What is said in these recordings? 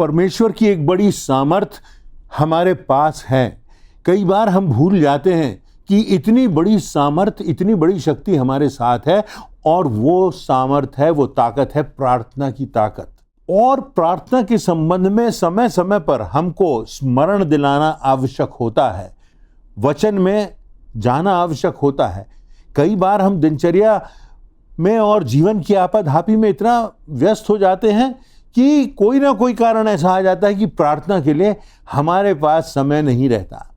परमेश्वर की एक बड़ी सामर्थ हमारे पास है। कई बार हम भूल जाते हैं कि इतनी बड़ी सामर्थ, इतनी बड़ी शक्ति हमारे साथ है, और वो सामर्थ है, वो ताकत है प्रार्थना की ताकत। और प्रार्थना के संबंध में समय समय पर हमको स्मरण दिलाना आवश्यक होता है, वचन में जाना आवश्यक होता है। कई बार हम दिनचर्या में और जीवन की आपाधापी में इतना व्यस्त हो जाते हैं कि कोई ना कोई कारण ऐसा आ जाता है कि प्रार्थना के लिए हमारे पास समय नहीं रहता।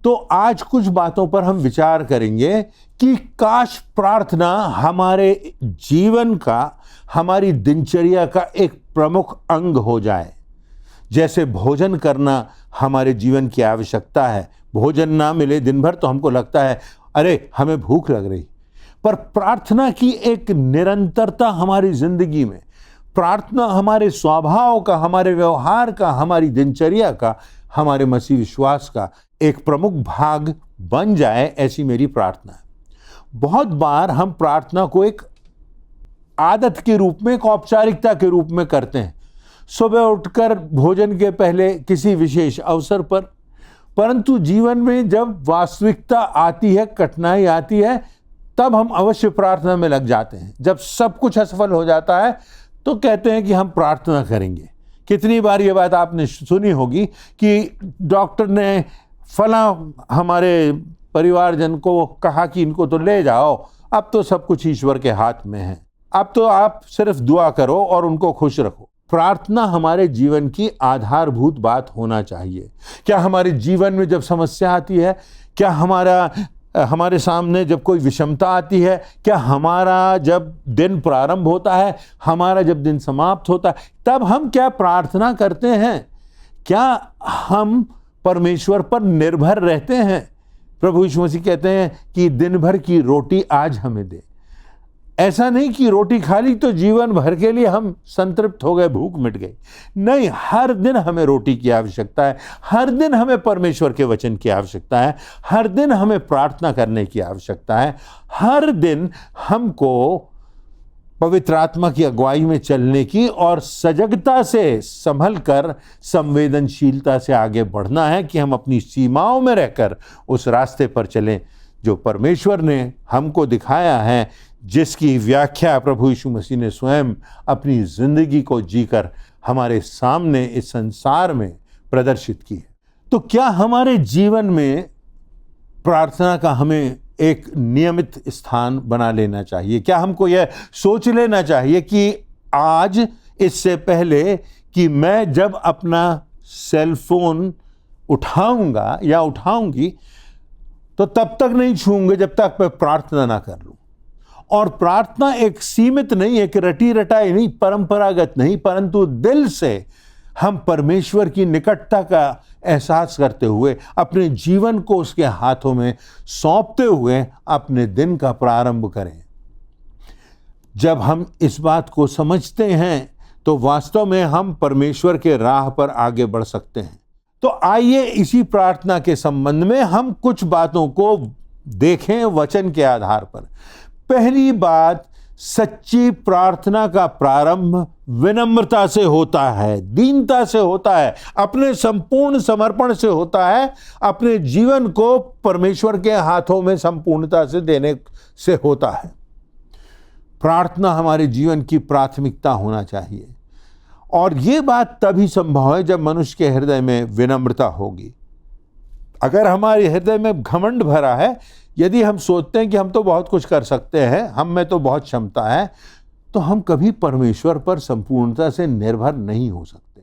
तो आज कुछ बातों पर हम विचार करेंगे कि काश प्रार्थना हमारे जीवन का, हमारी दिनचर्या का एक प्रमुख अंग हो जाए। जैसे भोजन करना हमारे जीवन की आवश्यकता है, भोजन ना मिले दिन भर तो हमको लगता है अरे हमें भूख लग रही, पर प्रार्थना की एक निरंतरता हमारी जिंदगी में, प्रार्थना हमारे स्वभाव का, हमारे व्यवहार का, हमारी दिनचर्या का, हमारे मसीह विश्वास का एक प्रमुख भाग बन जाए, ऐसी मेरी प्रार्थना है। बहुत बार हम प्रार्थना को एक आदत के रूप में, एक औपचारिकता के रूप में करते हैं, सुबह उठकर भोजन के पहले किसी विशेष अवसर पर। परंतु जीवन में जब वास्तविकता आती है, कठिनाई आती है, तब हम अवश्य प्रार्थना में लग जाते हैं। जब सब कुछ असफल हो जाता है तो कहते हैं कि हम प्रार्थना करेंगे। कितनी बार ये बात आपने सुनी होगी कि डॉक्टर ने फला हमारे परिवारजन को कहा कि इनको तो ले जाओ, अब तो सब कुछ ईश्वर के हाथ में है, अब तो आप सिर्फ दुआ करो और उनको खुश रखो। प्रार्थना हमारे जीवन की आधारभूत बात होना चाहिए। क्या हमारे जीवन में जब समस्या आती है, क्या हमारे सामने जब कोई विषमता आती है, क्या हमारा जब दिन प्रारंभ होता है, हमारा जब दिन समाप्त होता है, तब हम क्या प्रार्थना करते हैं? क्या हम परमेश्वर पर निर्भर रहते हैं? प्रभु यीशु मसीह कहते हैं कि दिन भर की रोटी आज हमें दे। ऐसा नहीं कि रोटी खा ली तो जीवन भर के लिए हम संतृप्त हो गए, भूख मिट गई। नहीं, हर दिन हमें रोटी की आवश्यकता है, हर दिन हमें परमेश्वर के वचन की आवश्यकता है, हर दिन हमें प्रार्थना करने की आवश्यकता है, हर दिन हमको पवित्र आत्मा की अगुवाई में चलने की और सजगता से, संभल कर, संवेदनशीलता से आगे बढ़ना है कि हम अपनी सीमाओं में रहकर उस रास्ते पर चलें जो परमेश्वर ने हमको दिखाया है, जिसकी व्याख्या प्रभु यीशु मसीह ने स्वयं अपनी जिंदगी को जीकर हमारे सामने इस संसार में प्रदर्शित की है। तो क्या हमारे जीवन में प्रार्थना का हमें एक नियमित स्थान बना लेना चाहिए? क्या हमको यह सोच लेना चाहिए कि आज इससे पहले कि मैं जब अपना सेल फोन उठाऊंगा या उठाऊंगी तो तब तक नहीं छूऊंगा जब तक मैं प्रार्थना ना कर लूं? और प्रार्थना एक सीमित नहीं, एक रटी रटाई नहीं, परंपरागत नहीं, परंतु दिल से हम परमेश्वर की निकटता का एहसास करते हुए, अपने जीवन को उसके हाथों में सौंपते हुए अपने दिन का प्रारंभ करें। जब हम इस बात को समझते हैं तो वास्तव में हम परमेश्वर के राह पर आगे बढ़ सकते हैं। तो आइए इसी प्रार्थना के संबंध में हम कुछ बातों को देखें वचन के आधार पर। पहली बात, सच्ची प्रार्थना का प्रारंभ विनम्रता से होता है, दीनता से होता है, अपने संपूर्ण समर्पण से होता है, अपने जीवन को परमेश्वर के हाथों में संपूर्णता से देने से होता है। प्रार्थना हमारे जीवन की प्राथमिकता होना चाहिए, और ये बात तभी संभव है जब मनुष्य के हृदय में विनम्रता होगी। अगर हमारे हृदय में घमंड भरा है, यदि हम सोचते हैं कि हम तो बहुत कुछ कर सकते हैं, हम में तो बहुत क्षमता है, तो हम कभी परमेश्वर पर संपूर्णता से निर्भर नहीं हो सकते।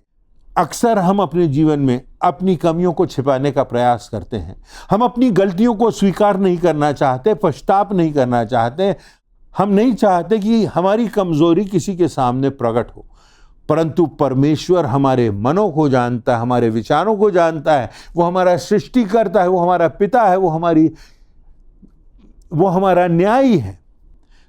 अक्सर हम अपने जीवन में अपनी कमियों को छिपाने का प्रयास करते हैं। हम अपनी गलतियों को स्वीकार नहीं करना चाहते, पश्चाताप नहीं करना चाहते। हम नहीं चाहते कि हमारी कमजोरी किसी के सामने प्रकट हो। परंतु परमेश्वर हमारे मनों को जानता है, हमारे विचारों को जानता है। वो हमारा सृष्टिकर्ता है, वो हमारा पिता है, वो हमारा न्यायी है।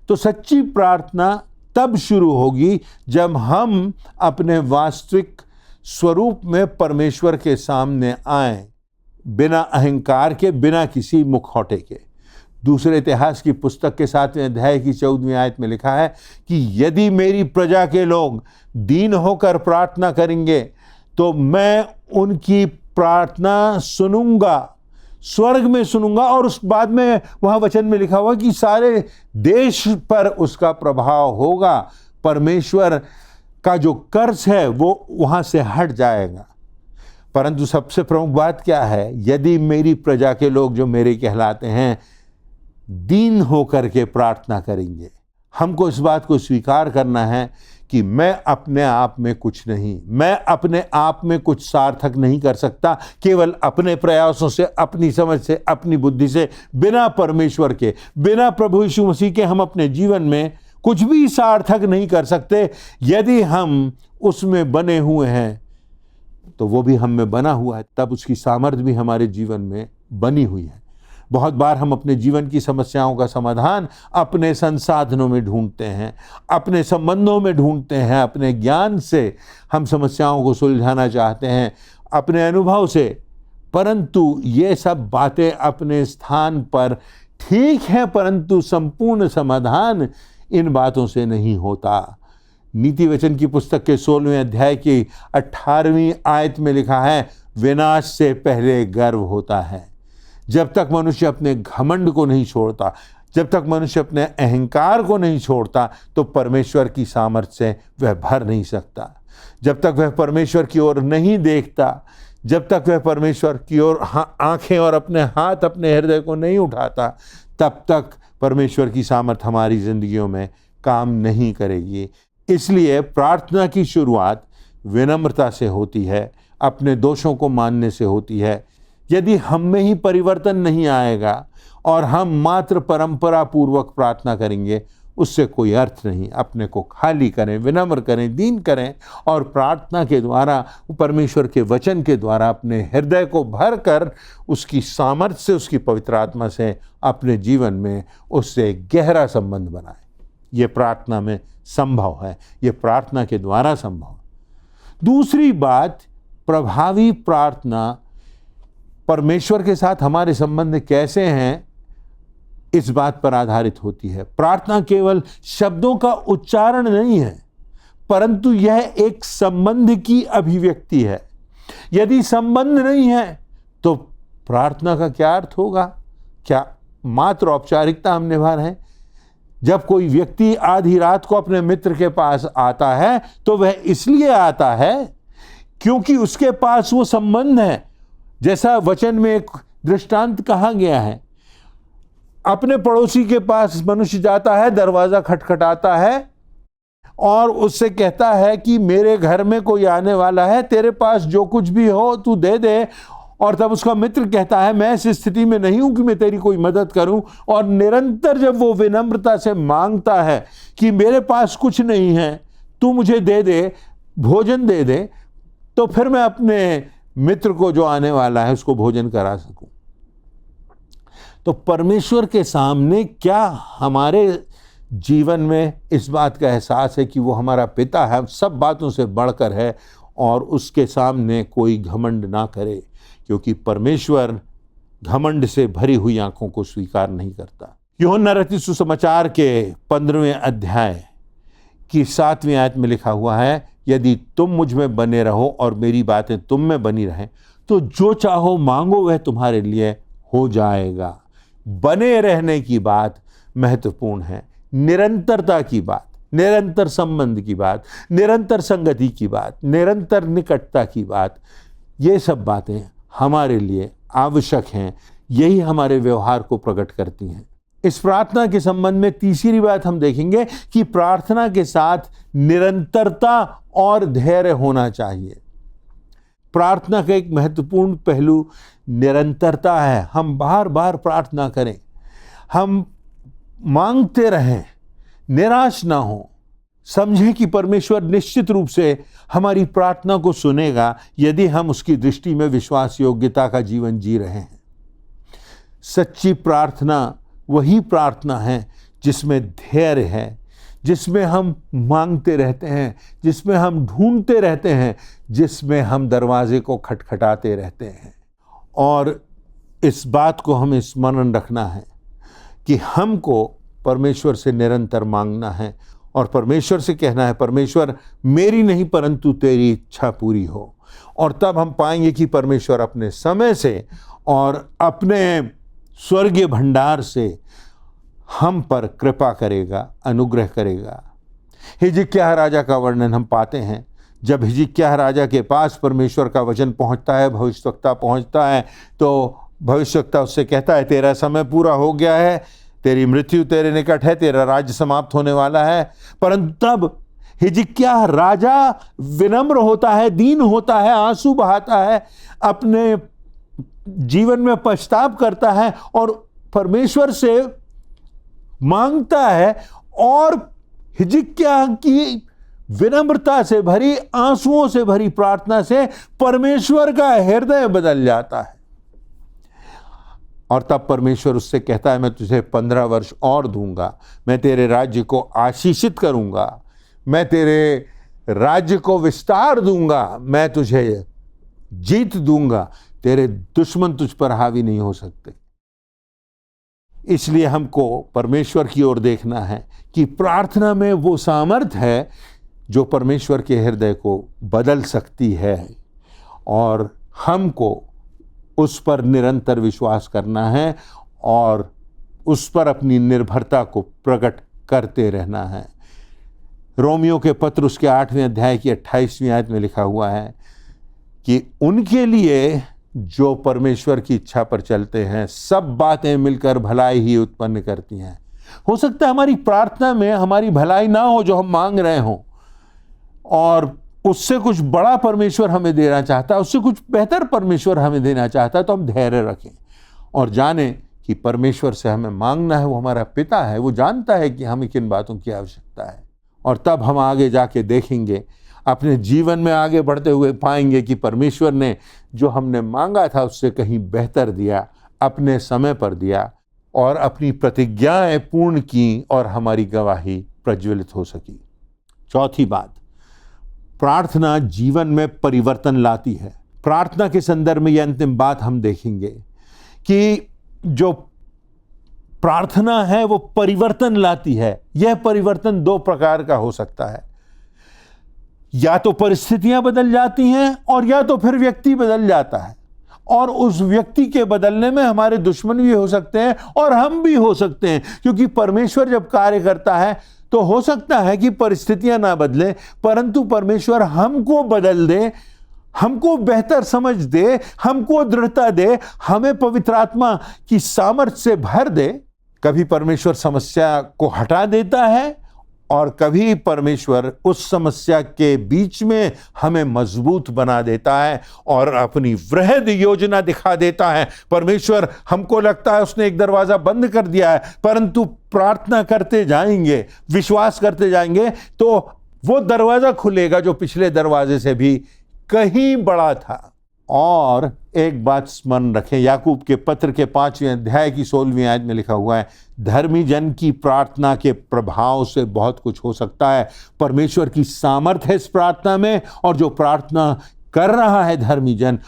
तो सच्ची प्रार्थना तब शुरू होगी जब हम अपने वास्तविक स्वरूप में परमेश्वर के सामने आएं, बिना अहंकार के, बिना किसी मुखौटे के। दूसरे इतिहास की पुस्तक के 7वें अध्याय की 14वीं आयत में लिखा है कि यदि मेरी प्रजा के लोग दीन होकर प्रार्थना करेंगे तो मैं उनकी प्रार्थना सुनूंगा, स्वर्ग में सुनूंगा। और उस बाद में वहाँ वचन में लिखा हुआ कि सारे देश पर उसका प्रभाव होगा। परमेश्वर का जो कर्ज है वो वहाँ से हट जाएगा। परंतु सबसे प्रमुख बात क्या है? यदि मेरी प्रजा के लोग जो मेरे कहलाते हैं दीन होकर के प्रार्थना करेंगे। हमको इस बात को स्वीकार करना है कि मैं अपने आप में कुछ नहीं, मैं अपने आप में कुछ सार्थक नहीं कर सकता। केवल अपने प्रयासों से, अपनी समझ से, अपनी बुद्धि से, बिना परमेश्वर के, बिना प्रभु यीशु मसीह के हम अपने जीवन में कुछ भी सार्थक नहीं कर सकते। यदि हम उसमें बने हुए हैं तो वो भी हम में बना हुआ है, तब उसकी सामर्थ्य भी हमारे जीवन में बनी हुई है। बहुत बार हम अपने जीवन की समस्याओं का समाधान अपने संसाधनों में ढूंढते हैं, अपने संबंधों में ढूंढते हैं, अपने ज्ञान से हम समस्याओं को सुलझाना चाहते हैं, अपने अनुभव से। परंतु ये सब बातें अपने स्थान पर ठीक हैं, परंतु संपूर्ण समाधान इन बातों से नहीं होता। नीति वचन की पुस्तक के 16वें अध्याय की 18वीं आयत में लिखा है, विनाश से पहले गर्व होता है। जब तक मनुष्य अपने घमंड को नहीं छोड़ता, जब तक मनुष्य अपने अहंकार को नहीं छोड़ता, तो परमेश्वर की सामर्थ्य से वह भर नहीं सकता। जब तक वह परमेश्वर की ओर नहीं देखता, जब तक वह परमेश्वर की ओर आंखें और अपने हाथ अपने हृदय को नहीं उठाता, तब तक परमेश्वर की सामर्थ्य हमारी जिंदगियों में काम नहीं करेगी। इसलिए प्रार्थना की शुरुआत विनम्रता से होती है, अपने दोषों को मानने से होती है। यदि हम में ही परिवर्तन नहीं आएगा और हम मात्र परंपरा पूर्वक प्रार्थना करेंगे, उससे कोई अर्थ नहीं। अपने को खाली करें, विनम्र करें, दीन करें और प्रार्थना के द्वारा, परमेश्वर के वचन के द्वारा अपने हृदय को भर कर उसकी सामर्थ्य से, उसकी पवित्र आत्मा से अपने जीवन में उससे गहरा संबंध बनाएं। ये प्रार्थना में संभव है, ये प्रार्थना के द्वारा संभव है। दूसरी बात, प्रभावी प्रार्थना परमेश्वर के साथ हमारे संबंध कैसे हैं, इस बात पर आधारित होती है। प्रार्थना केवल शब्दों का उच्चारण नहीं है, परंतु यह एक संबंध की अभिव्यक्ति है। यदि संबंध नहीं है तो प्रार्थना का क्या अर्थ होगा? क्या मात्र औपचारिकता हम निभा रहे हैं? जब कोई व्यक्ति आधी रात को अपने मित्र के पास आता है तो वह इसलिए आता है क्योंकि उसके पास वो संबंध है। जैसा वचन में एक दृष्टांत कहा गया है, अपने पड़ोसी के पास मनुष्य जाता है, दरवाजा खटखटाता है और उससे कहता है कि मेरे घर में कोई आने वाला है, तेरे पास जो कुछ भी हो तू दे दे। और तब उसका मित्र कहता है, मैं इस स्थिति में नहीं हूं कि मैं तेरी कोई मदद करूं। और निरंतर जब वो विनम्रता से मांगता है कि मेरे पास कुछ नहीं है, तू मुझे दे दे, भोजन दे दे, तो फिर मैं अपने मित्र को जो आने वाला है उसको भोजन करा सकूं। तो परमेश्वर के सामने क्या हमारे जीवन में इस बात का एहसास है कि वो हमारा पिता है, सब बातों से बढ़कर है, और उसके सामने कोई घमंड ना करे, क्योंकि परमेश्वर घमंड से भरी हुई आंखों को स्वीकार नहीं करता। यूहन्ना रचित सुसमाचार के 15वें अध्याय की 7वीं आयत में लिखा हुआ है, यदि तुम मुझ में बने रहो और मेरी बातें तुम में बनी रहें तो जो चाहो मांगो वह तुम्हारे लिए हो जाएगा। बने रहने की बात महत्वपूर्ण है, निरंतरता की बात, निरंतर संबंध की बात, निरंतर संगति की बात, निरंतर निकटता की बात, ये सब बातें हमारे लिए आवश्यक हैं। यही हमारे व्यवहार को प्रकट करती हैं। इस प्रार्थना के संबंध में तीसरी बात हम देखेंगे कि प्रार्थना के साथ निरंतरता और धैर्य होना चाहिए। प्रार्थना का एक महत्वपूर्ण पहलू निरंतरता है। हम बार बार प्रार्थना करें, हम मांगते रहें, निराश ना हो। समझें कि परमेश्वर निश्चित रूप से हमारी प्रार्थना को सुनेगा यदि हम उसकी दृष्टि में विश्वास योग्यता का जीवन जी रहे हैं। सच्ची प्रार्थना वही प्रार्थना है जिसमें धैर्य है, जिसमें हम मांगते रहते हैं, जिसमें हम ढूंढते रहते हैं, जिसमें हम दरवाजे को खटखटाते रहते हैं। और इस बात को हमें स्मरण रखना है कि हमको परमेश्वर से निरंतर मांगना है और परमेश्वर से कहना है, परमेश्वर मेरी नहीं परंतु तेरी इच्छा पूरी हो। और तब हम पाएंगे कि परमेश्वर अपने समय से और अपने स्वर्गीय भंडार से हम पर कृपा करेगा, अनुग्रह करेगा। हिजकिय्याह राजा का वर्णन हम पाते हैं। जब हिजकिय्याह राजा के पास परमेश्वर का वचन पहुंचता है, भविष्यवक्ता पहुंचता है, तो भविष्यवक्ता उससे कहता है, तेरा समय पूरा हो गया है, तेरी मृत्यु तेरे निकट है, तेरा राज्य समाप्त होने वाला है। परंतु तब हिजकिय्याह राजा विनम्र होता है, दीन होता है, आंसू बहाता है, अपने जीवन में पछताव करता है और परमेश्वर से मांगता है। और हिजकिय्याह की विनम्रता से भरी, आंसुओं से भरी प्रार्थना से परमेश्वर का हृदय बदल जाता है। और तब परमेश्वर उससे कहता है, मैं तुझे 15 वर्ष और दूंगा, मैं तेरे राज्य को आशीषित करूंगा, मैं तेरे राज्य को विस्तार दूंगा, मैं तुझे जीत दूंगा, तेरे दुश्मन तुझ पर हावी नहीं हो सकते। इसलिए हमको परमेश्वर की ओर देखना है कि प्रार्थना में वो सामर्थ है जो परमेश्वर के हृदय को बदल सकती है, और हमको उस पर निरंतर विश्वास करना है और उस पर अपनी निर्भरता को प्रकट करते रहना है। रोमियो के पत्र उसके 8वें अध्याय की 28वीं आयत में लिखा हुआ है कि उनके लिए जो परमेश्वर की इच्छा पर चलते हैं, सब बातें मिलकर भलाई ही उत्पन्न करती हैं। हो सकता है हमारी प्रार्थना में हमारी भलाई ना हो जो हम मांग रहे हों, और उससे कुछ बड़ा परमेश्वर हमें देना चाहता है, उससे कुछ बेहतर परमेश्वर हमें देना चाहता है। तो हम धैर्य रखें और जाने कि परमेश्वर से हमें मांगना है, वो हमारा पिता है, वो जानता है कि हमें किन बातों की आवश्यकता है। और तब हम आगे जाके देखेंगे, अपने जीवन में आगे बढ़ते हुए पाएंगे कि परमेश्वर ने जो हमने मांगा था उससे कहीं बेहतर दिया, अपने समय पर दिया, और अपनी प्रतिज्ञाएं पूर्ण की और हमारी गवाही प्रज्वलित हो सकी। चौथी बात, प्रार्थना जीवन में परिवर्तन लाती है। प्रार्थना के संदर्भ में यह अंतिम बात हम देखेंगे कि जो प्रार्थना है वो परिवर्तन लाती है। यह परिवर्तन 2 प्रकार का हो सकता है, या तो परिस्थितियां बदल जाती हैं और या तो फिर व्यक्ति बदल जाता है, और उस व्यक्ति के बदलने में हमारे दुश्मन भी हो सकते हैं और हम भी हो सकते हैं। क्योंकि परमेश्वर जब कार्य करता है तो हो सकता है कि परिस्थितियां ना बदलें, परंतु परमेश्वर हमको बदल दे, हमको बेहतर समझ दे, हमको दृढ़ता दे, हमें पवित्र आत्मा की सामर्थ्य से भर दे। कभी परमेश्वर समस्या को हटा देता है और कभी परमेश्वर उस समस्या के बीच में हमें मजबूत बना देता है और अपनी वृहद योजना दिखा देता है। परमेश्वर, हमको लगता है उसने एक दरवाजा बंद कर दिया है, परंतु प्रार्थना करते जाएंगे, विश्वास करते जाएंगे तो वो दरवाजा खुलेगा जो पिछले दरवाजे से भी कहीं बड़ा था। और एक बात स्मरण रखें, याकूब के पत्र के 5वें अध्याय की 16वीं आयत में लिखा हुआ है, धर्मी जन की प्रार्थना के प्रभाव से बहुत कुछ हो सकता है। परमेश्वर की सामर्थ है इस प्रार्थना में, और जो प्रार्थना कर रहा है धर्मी जन,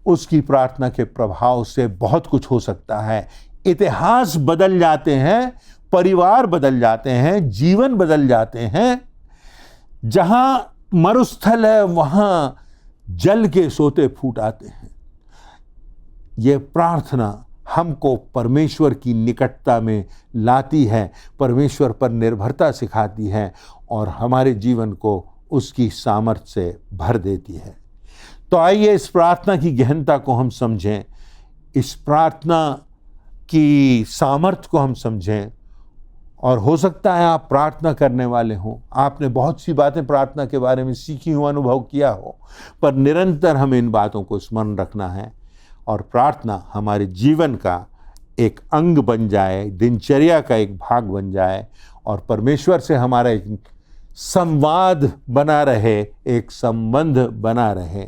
उसकी प्रार्थना के प्रभाव से बहुत कुछ हो सकता है। इतिहास बदल जाते हैं, परिवार बदल जाते हैं, जीवन बदल जाते हैं। जहां मरुस्थल है वहां जल के सोते फूट आते हैं। यह प्रार्थना हमको परमेश्वर की निकटता में लाती है, परमेश्वर पर निर्भरता सिखाती है और हमारे जीवन को उसकी सामर्थ्य से भर देती है। तो आइए इस प्रार्थना की गहनता को हम समझें, इस प्रार्थना की सामर्थ्य को हम समझें। और हो सकता है आप प्रार्थना करने वाले हों, आपने बहुत सी बातें प्रार्थना के बारे में सीखी हो, अनुभव किया हो, पर निरंतर हमें इन बातों को स्मरण रखना है और प्रार्थना हमारे जीवन का एक अंग बन जाए, दिनचर्या का एक भाग बन जाए और परमेश्वर से हमारा एक संवाद बना रहे, एक संबंध बना रहे।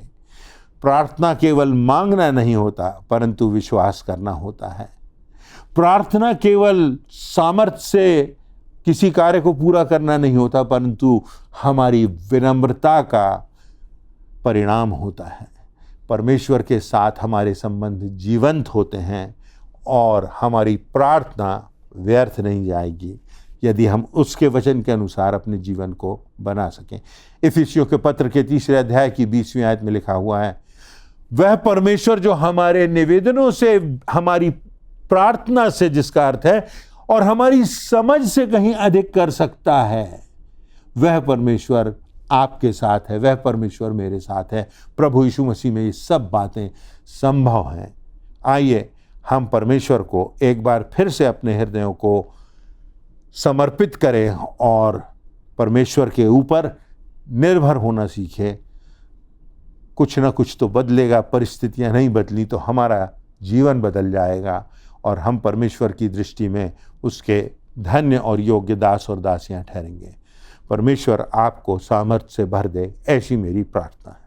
प्रार्थना केवल मांगना नहीं होता, परंतु विश्वास करना होता है। प्रार्थना केवल सामर्थ्य से किसी कार्य को पूरा करना नहीं होता, परंतु हमारी विनम्रता का परिणाम होता है। परमेश्वर के साथ हमारे संबंध जीवंत होते हैं और हमारी प्रार्थना व्यर्थ नहीं जाएगी यदि हम उसके वचन के अनुसार अपने जीवन को बना सकें। इफिसियों के पत्र के 3 अध्याय की 20वीं आयत में लिखा हुआ है, वह परमेश्वर जो हमारे निवेदनों से, हमारी प्रार्थना से, जिसका अर्थ है और हमारी समझ से कहीं अधिक कर सकता है, वह परमेश्वर आपके साथ है, वह परमेश्वर मेरे साथ है। प्रभु यीशु मसीह में ये सब बातें संभव हैं। आइए हम परमेश्वर को एक बार फिर से अपने हृदयों को समर्पित करें और परमेश्वर के ऊपर निर्भर होना सीखें। कुछ ना कुछ तो बदलेगा, परिस्थितियां नहीं बदली तो हमारा जीवन बदल जाएगा और हम परमेश्वर की दृष्टि में उसके धन्य और योग्य दास और दासियां ठहरेंगे। परमेश्वर आपको सामर्थ्य से भर दे, ऐसी मेरी प्रार्थना है।